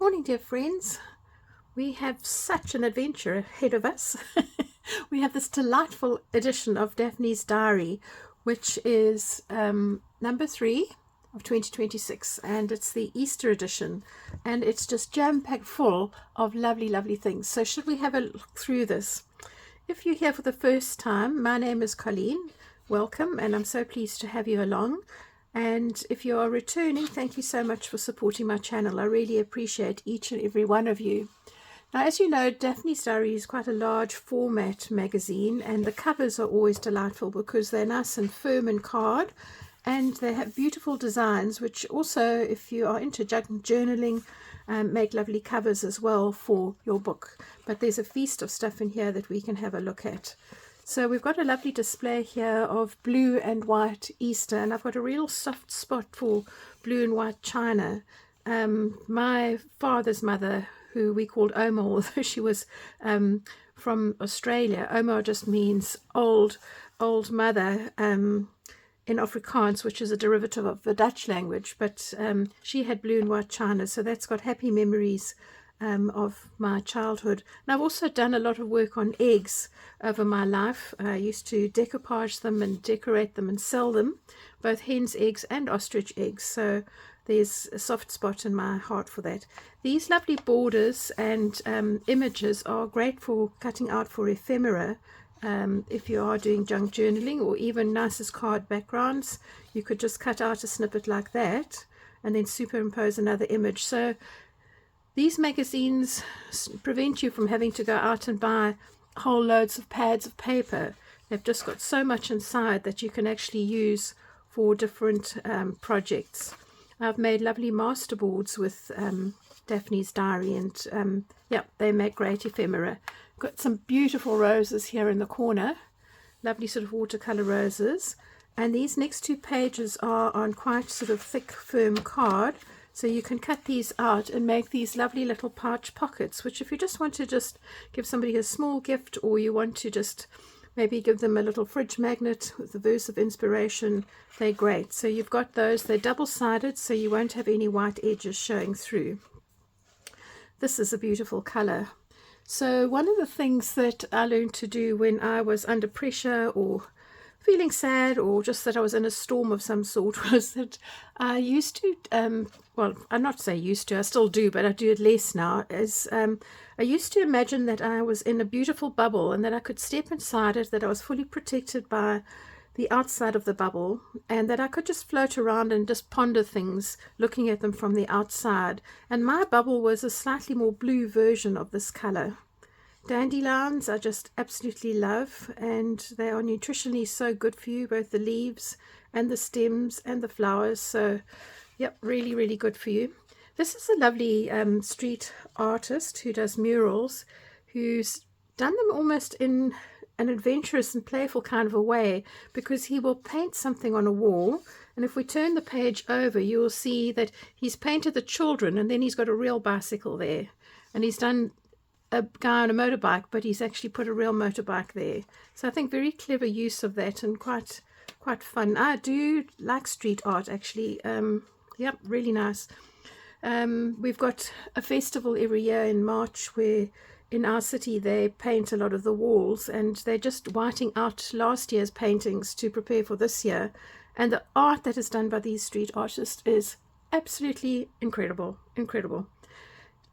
Morning, dear friends. We have such an adventure ahead of us. We have this delightful edition of Daphne's Diary, which is number 3 of 2026, and it's the Easter edition, and it's just jam-packed full of lovely, lovely things. So should we have a look through this? If you're here for the first time, my name is Colleen. Welcome, and I'm so pleased to have you along. And if you are returning, thank you so much for supporting my channel. I really appreciate each and every one of you. Now, as you know, Daphne's Diary is quite a large format magazine, and the covers are always delightful because they're nice and firm and card, and they have beautiful designs, which also, if you are into journaling, make lovely covers as well for your book. But there's a feast of stuff in here that we can have a look at. So we've got a lovely display here of blue and white Easter, and I've got a real soft spot for blue and white china. My father's mother, who we called Oma, although she was from Australia. Oma just means old mother in Afrikaans, which is a derivative of the Dutch language, but she had blue and white china, so that's got happy memories of my childhood. And I've also done a lot of work on eggs over my life. I used to decoupage them and decorate them and sell them, both hen's eggs and ostrich eggs, so there's a soft spot in my heart for that. These lovely borders and images are great for cutting out for ephemera. If you are doing junk journaling, or even nice as card backgrounds, you could just cut out a snippet like that and then superimpose another image. So these magazines prevent you from having to go out and buy whole loads of pads of paper. They've just got so much inside that you can actually use for different projects. I've made lovely masterboards with Daphne's Diary, and yeah, they make great ephemera. Got some beautiful roses here in the corner, lovely sort of watercolor roses, and these next 2 pages are on quite sort of thick, firm card. So you can cut these out and make these lovely little pouch pockets, which if you just want to just give somebody a small gift, or you want to just maybe give them a little fridge magnet with a verse of inspiration, they're great. So you've got those. They're double-sided, so you won't have any white edges showing through. This is a beautiful color. So one of the things that I learned to do when I was under pressure or feeling sad, or just that I was in a storm of some sort, was that I used to, well, I'm not say used to, I still do, but I do it less now, is I used to imagine that I was in a beautiful bubble and that I could step inside it, that I was fully protected by the outside of the bubble, and that I could just float around and just ponder things, looking at them from the outside. And my bubble was a slightly more blue version of this color. Dandelions I just absolutely love, and they are nutritionally so good for you, both the leaves and the stems and the flowers. So yep, really, really good for you. This is a lovely street artist who does murals, who's done them almost in an adventurous and playful kind of a way, because he will paint something on a wall, and if we turn the page over, you will see that he's painted the children, and then he's got a real bicycle there, and he's done a guy on a motorbike, but he's actually put a real motorbike there. So I think very clever use of that, and quite fun. I do like street art, actually. Yep, really nice. We've got a festival every year in March where in our city they paint a lot of the walls, and they're just whiting out last year's paintings to prepare for this year, and the art that is done by these street artists is absolutely incredible.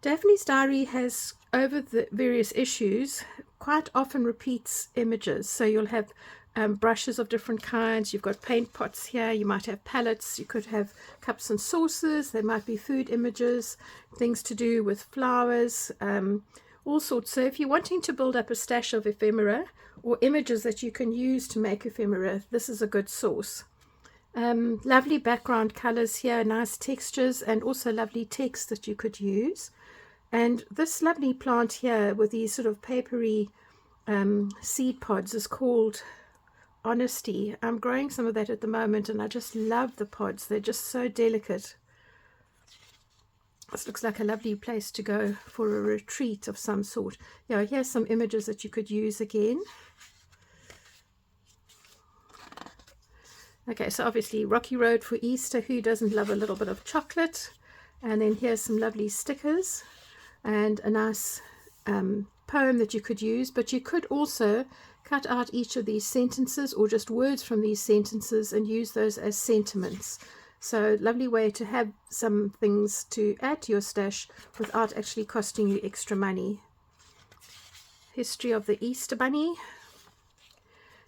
Daphne's Diary has, over the various issues, quite often repeats images. So you'll have brushes of different kinds, you've got paint pots here, you might have palettes, you could have cups and saucers, there might be food images, things to do with flowers, all sorts. So if you're wanting to build up a stash of ephemera or images that you can use to make ephemera, this is a good source. Lovely background colors here, nice textures, and also lovely text that you could use. And this lovely plant here with these sort of papery seed pods is called Honesty. I'm growing some of that at the moment, and I just love the pods. They're just so delicate. This looks like a lovely place to go for a retreat of some sort. Yeah, here's some images that you could use again. Okay, so obviously Rocky Road for Easter. Who doesn't love a little bit of chocolate? And then here's some lovely stickers and a nice poem that you could use, but you could also cut out each of these sentences or just words from these sentences and use those as sentiments. So lovely way to have some things to add to your stash without actually costing you extra money. History of the Easter Bunny.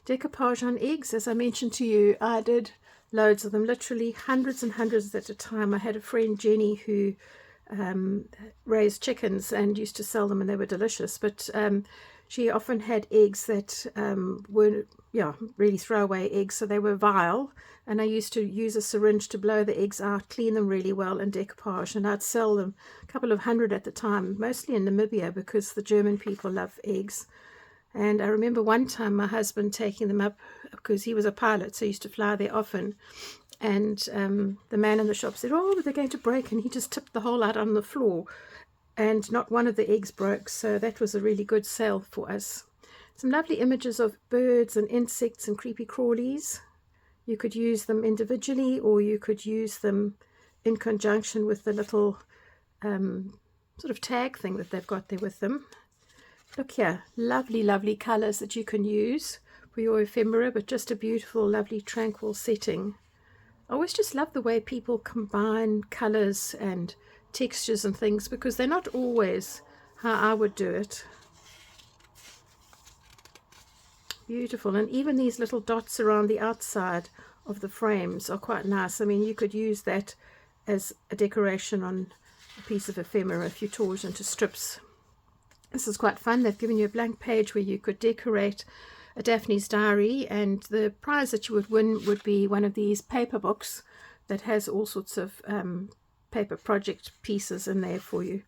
Decoupage on eggs. As I mentioned to you, I did loads of them, literally hundreds and hundreds at a time. I had a friend, Jenny, who raised chickens and used to sell them, and they were delicious, but she often had eggs that were really throwaway eggs, so they were vile, and I used to use a syringe to blow the eggs out, clean them really well, and decoupage, and I'd sell them a couple of hundred at the time, mostly in Namibia, because the German people love eggs. And I remember one time my husband taking them up, because he was a pilot, so he used to fly there often, and the man in the shop said, "Oh, but they're going to break," and he just tipped the whole out on the floor, and not one of the eggs broke. So that was a really good sale for us. Some lovely images of birds and insects and creepy crawlies. You could use them individually, or you could use them in conjunction with the little sort of tag thing that they've got there with them. Look here, lovely, lovely colours that you can use for your ephemera, but just a beautiful, lovely, tranquil setting. I always just love the way people combine colours and textures and things, because they're not always how I would do it. Beautiful. And even these little dots around the outside of the frames are quite nice. I mean, you could use that as a decoration on a piece of ephemera if you tore it into strips. This is quite fun. They've given you a blank page where you could decorate a Daphne's diary, and the prize that you would win would be one of these paper books that has all sorts of paper project pieces in there for you.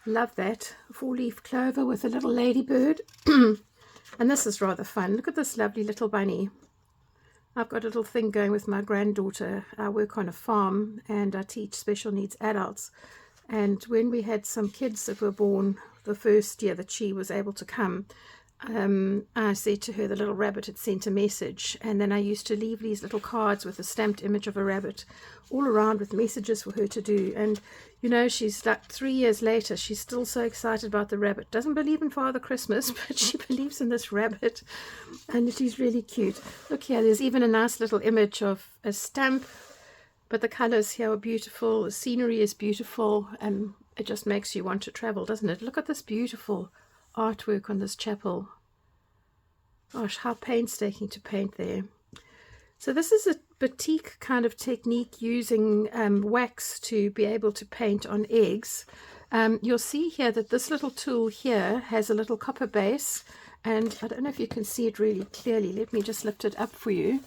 Love that. 4-leaf clover with a little ladybird. And this is rather fun. Look at this lovely little bunny. I've got a little thing going with my granddaughter. I work on a farm and I teach special needs adults. And when we had some kids that were born the first year that she was able to come, I said to her the little rabbit had sent a message, and then I used to leave these little cards with a stamped image of a rabbit all around with messages for her to do. And you know, she's like 3 years later, she's still so excited about the rabbit. Doesn't believe in Father Christmas, but she believes in this rabbit, and she's really cute. Look here, there's even a nice little image of a stamp, but the colors here are beautiful, the scenery is beautiful, and it just makes you want to travel, doesn't it? Look at this beautiful artwork on this chapel. Gosh, how painstaking to paint there. So this is a batik kind of technique, using wax to be able to paint on eggs. You'll see here that this little tool here has a little copper base, and I don't know if you can see it really clearly. Let me just lift it up for you.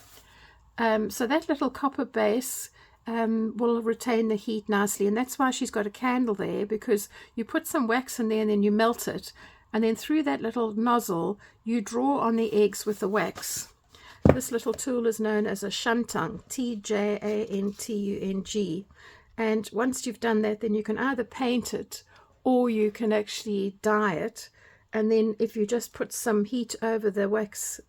So that little copper base will retain the heat nicely, and that's why she's got a candle there, because you put some wax in there and then you melt it, and then through that little nozzle you draw on the eggs with the wax. This little tool is known as a shantung, T-J-A-N-T-U-N-G, and once you've done that, then you can either paint it or you can actually dye it, and then if you just put some heat over the wax,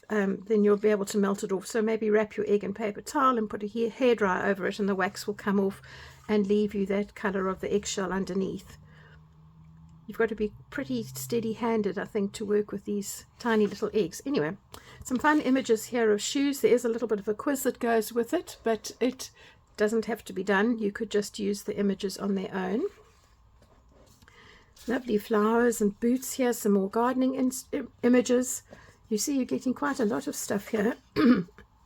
then you'll be able to melt it off. So maybe wrap your egg in paper towel and put a hairdryer over it, and the wax will come off and leave you that color of the eggshell underneath. You've got to be pretty steady-handed, I think, to work with these tiny little eggs. Anyway, some fun images here of shoes. There is a little bit of a quiz that goes with it, but it doesn't have to be done. You could just use the images on their own. Lovely flowers and boots here. Some more gardening images. You see, you're getting quite a lot of stuff here.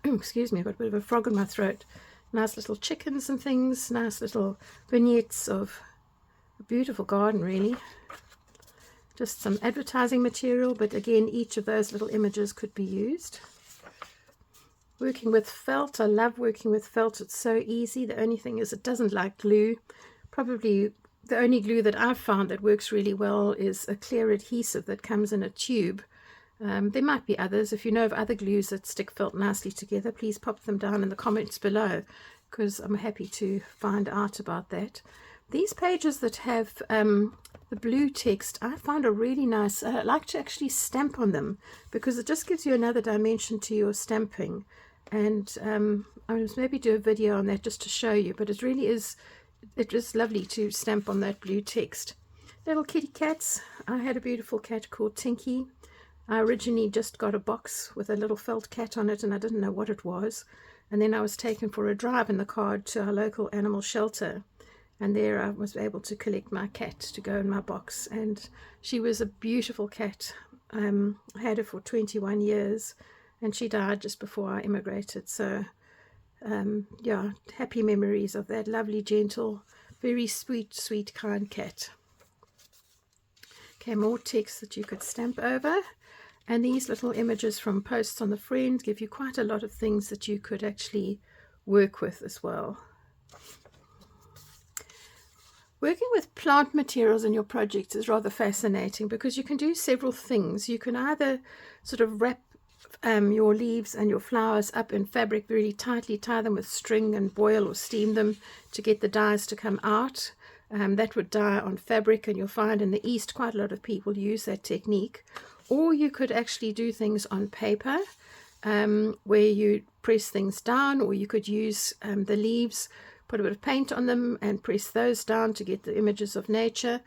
Excuse me, I've got a bit of a frog in my throat. Nice little chickens and things. Nice little vignettes of a beautiful garden, really. Just some advertising material, but again, each of those little images could be used. Working with felt. I love working with felt. It's so easy. The only thing is it doesn't like glue. Probably the only glue that I've found that works really well is a clear adhesive that comes in a tube. There might be others. If you know of other glues that stick felt nicely together, please pop them down in the comments below, because I'm happy to find out about that. These pages that have the blue text, I find are really nice. I like to actually stamp on them, because it just gives you another dimension to your stamping. And I'll maybe do a video on that just to show you, but it really is it was lovely to stamp on that blue text. Little kitty cats. I had a beautiful cat called Tinky. I originally just got a box with a little felt cat on it, and I didn't know what it was. And then I was taken for a drive in the car to our local animal shelter, and there I was able to collect my cat to go in my box. And she was a beautiful cat. I had her for 21 years, and she died just before I immigrated. So yeah, happy memories of that lovely, gentle, very sweet, kind cat. Okay, more text that you could stamp over. And these little images from posts on the friend give you quite a lot of things that you could actually work with as well. Working with plant materials in your projects is rather fascinating because you can do several things. You can either sort of wrap your leaves and your flowers up in fabric really tightly, tie them with string and boil or steam them to get the dyes to come out. That would dye on fabric, and you'll find in the East quite a lot of people use that technique. Or you could actually do things on paper where you press things down, or you could use the leaves, put a bit of paint on them and press those down to get the images of nature.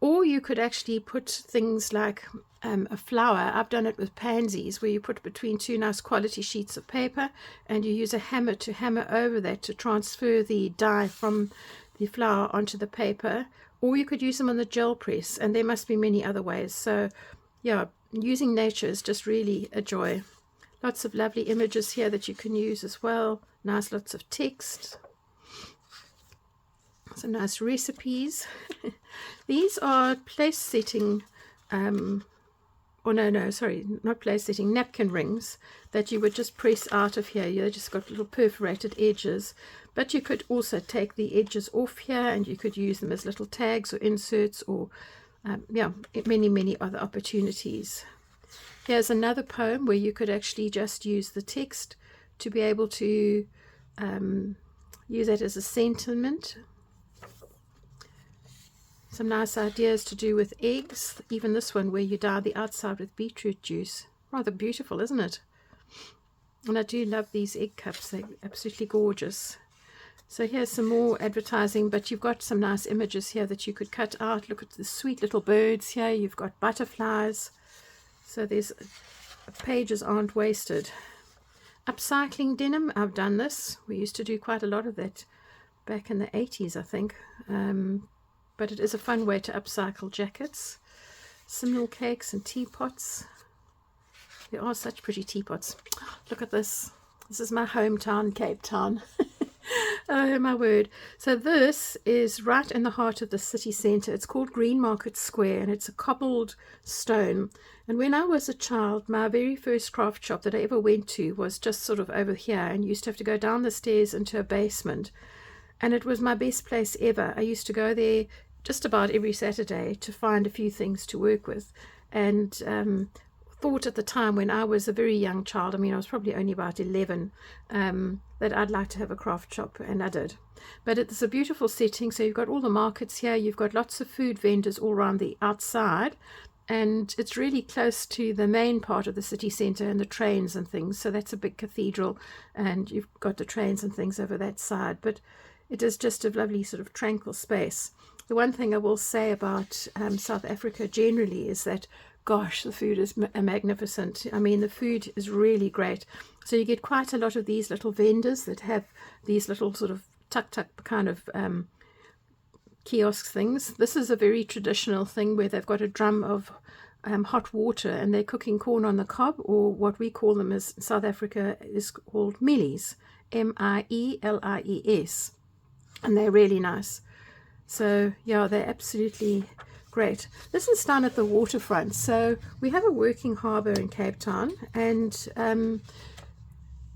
Or you could actually put things like a flower. I've done it with pansies, where you put between two nice quality sheets of paper and you use a hammer to hammer over that to transfer the dye from the flower onto the paper. Or you could use them on the gel press, and there must be many other ways. So yeah, using nature is just really a joy. Lots of lovely images here that you can use as well. Nice lots of text. Some nice recipes. These are place setting, sorry, not place setting, napkin rings that you would just press out of here. You just got little perforated edges, but you could also take the edges off here and you could use them as little tags or inserts, or yeah, many other opportunities. Here's another poem where you could actually just use the text to be able to use that as a sentiment. Some nice ideas to do with eggs. Even this one where you dye the outside with beetroot juice. Rather beautiful, isn't it? And I do love these egg cups. They're absolutely gorgeous. So here's some more advertising, but you've got some nice images here that you could cut out. Look at the sweet little birds here. You've got butterflies. So there's pages aren't wasted. Upcycling denim. I've done this. We used to do quite a lot of that back in the 80s, I think. But it is a fun way to upcycle jackets. Simnel cakes and teapots. There are such pretty teapots. Look at this. This is my hometown, Cape Town. Oh my word. So this is right in the heart of the city centre. It's called Green Market Square, and it's a cobbled stone. And when I was a child, my very first craft shop that I ever went to was just sort of over here, and you used to have to go down the stairs into a basement. And it was my best place ever. I used to go there just about every Saturday to find a few things to work with, and thought at the time when I was a very young child, I mean I was probably only about 11, that I'd like to have a craft shop, and I did. But it's a beautiful setting. So you've got all the markets here, you've got lots of food vendors all around the outside, and it's really close to the main part of the city centre and the trains and things. So that's a big cathedral, and you've got the trains and things over that side. But it is just a lovely sort of tranquil space. The one thing I will say about South Africa generally is that, gosh, the food is magnificent. I mean, the food is really great. So you get quite a lot of these little vendors that have these little sort of tuk-tuk kind of kiosk things. This is a very traditional thing where they've got a drum of hot water, and they're cooking corn on the cob, or what we call them as South Africa is called mealies, M-I-E-L-I-E-S. And they're really nice. So yeah, they're absolutely great. This is down at the waterfront. So we have a working harbour in Cape Town, and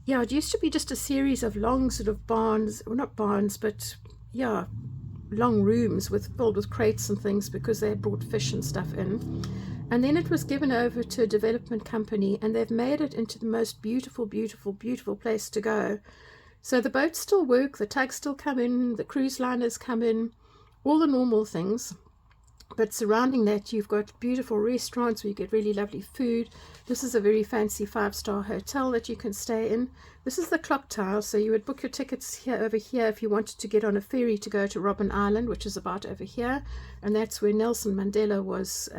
yeah, it used to be just a series of long sort of barns, well, not barns, but yeah, long rooms filled with crates and things, because they had brought fish and stuff in. And then it was given over to a development company, and they've made it into the most beautiful place to go. So the boats still work, the tugs still come in, the cruise liners come in, all the normal things. But surrounding that, you've got beautiful restaurants where you get really lovely food. This is a very fancy 5-star hotel that you can stay in. This is the clock tower, so you would book your tickets here over here if you wanted to get on a ferry to go to Robben Island, which is about over here, and that's where Nelson Mandela was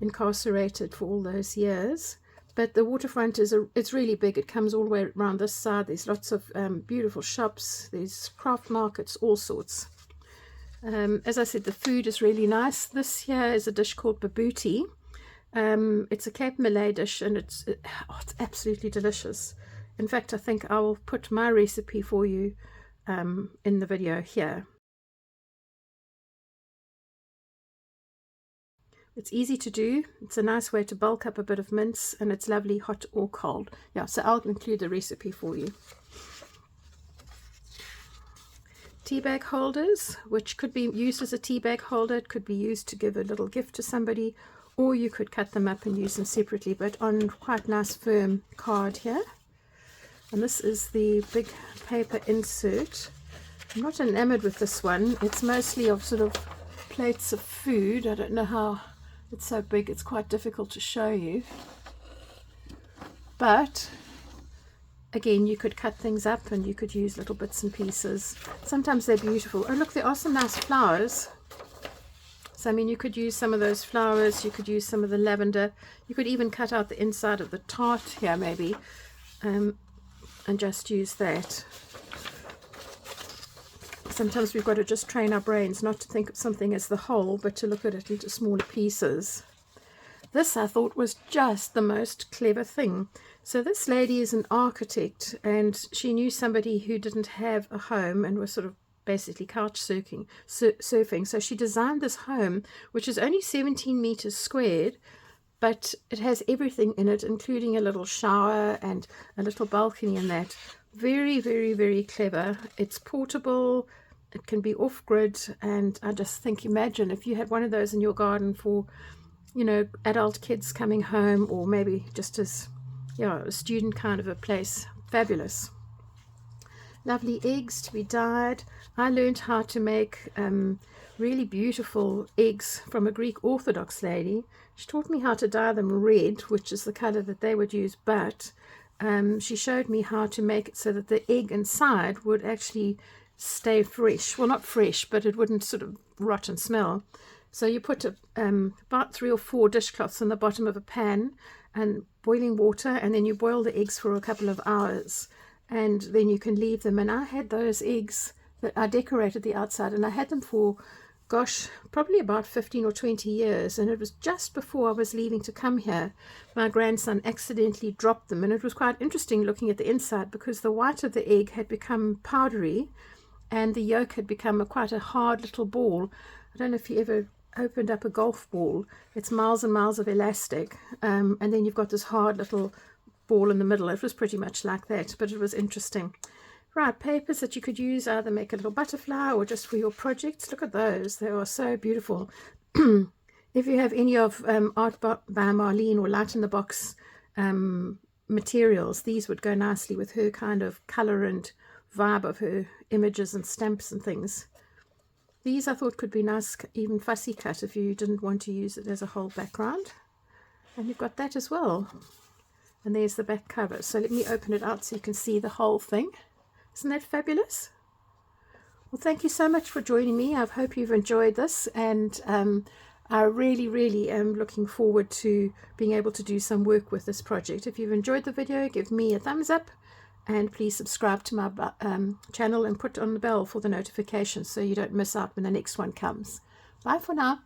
incarcerated for all those years. But the waterfront it's really big. It comes all the way around this side. There's lots of beautiful shops. There's craft markets, all sorts. As I said, the food is really nice. This here is a dish called Bobotie. It's a Cape Malay dish, and it's absolutely delicious. In fact, I think I will put my recipe for you in the video here. It's easy to do. It's a nice way to bulk up a bit of mince, and it's lovely hot or cold. Yeah, so I'll include the recipe for you. Tea bag holders, which could be used as a tea bag holder. It could be used to give a little gift to somebody, or you could cut them up and use them separately, but on quite nice firm card here. And this is the big paper insert. I'm not enamored with this one. It's mostly of sort of plates of food. I don't know how it's so big. It's quite difficult to show you. But again, you could cut things up and you could use little bits and pieces. Sometimes they're beautiful. Oh, look, there are some nice flowers. So, I mean, you could use some of those flowers. You could use some of the lavender. You could even cut out the inside of the tart here, maybe, and just use that. Sometimes we've got to just train our brains not to think of something as the whole, but to look at it into smaller pieces. This, I thought, was just the most clever thing. So this lady is an architect, and she knew somebody who didn't have a home and was sort of basically couch surfing. So she designed this home, which is only 17 meters squared, but it has everything in it, including a little shower and a little balcony and that. Very, very, very clever. It's portable. It can be off-grid, and I just think, imagine if you had one of those in your garden for, you know, adult kids coming home, or maybe just as, yeah, a student kind of a place. Fabulous. Lovely eggs to be dyed. I learned how to make really beautiful eggs from a Greek Orthodox lady. She taught me how to dye them red, which is the color that they would use, but she showed me how to make it so that the egg inside would actually stay fresh. Well, not fresh, but it wouldn't sort of rot and smell. So you put about 3 or 4 dishcloths in the bottom of a pan and boiling water, and then you boil the eggs for a couple of hours, and then you can leave them. And I had those eggs that I decorated the outside, and I had them for, gosh, probably about 15 or 20 years, and it was just before I was leaving to come here. My grandson accidentally dropped them, and it was quite interesting looking at the inside, because the white of the egg had become powdery and the yolk had become quite a hard little ball. I don't know if you ever opened up a golf ball. It's miles and miles of elastic, and then you've got this hard little ball in the middle. It was pretty much like that, but it was interesting. Right, papers that you could use, either make a little butterfly or just for your projects. Look at those. They are so beautiful. If you have any of Art by Marlene or Light in the Box materials, these would go nicely with her kind of color and vibe of her images and stamps and things. These I thought could be nice, even fussy cut if you didn't want to use it as a whole background. And you've got that as well. And there's the back cover. So let me open it out so you can see the whole thing. Isn't that fabulous? Well, thank you so much for joining me. I hope you've enjoyed this, and I really, really am looking forward to being able to do some work with this project. If you've enjoyed the video, give me a thumbs up, and please subscribe to my channel and put on the bell for the notifications so you don't miss out when the next one comes. Bye for now.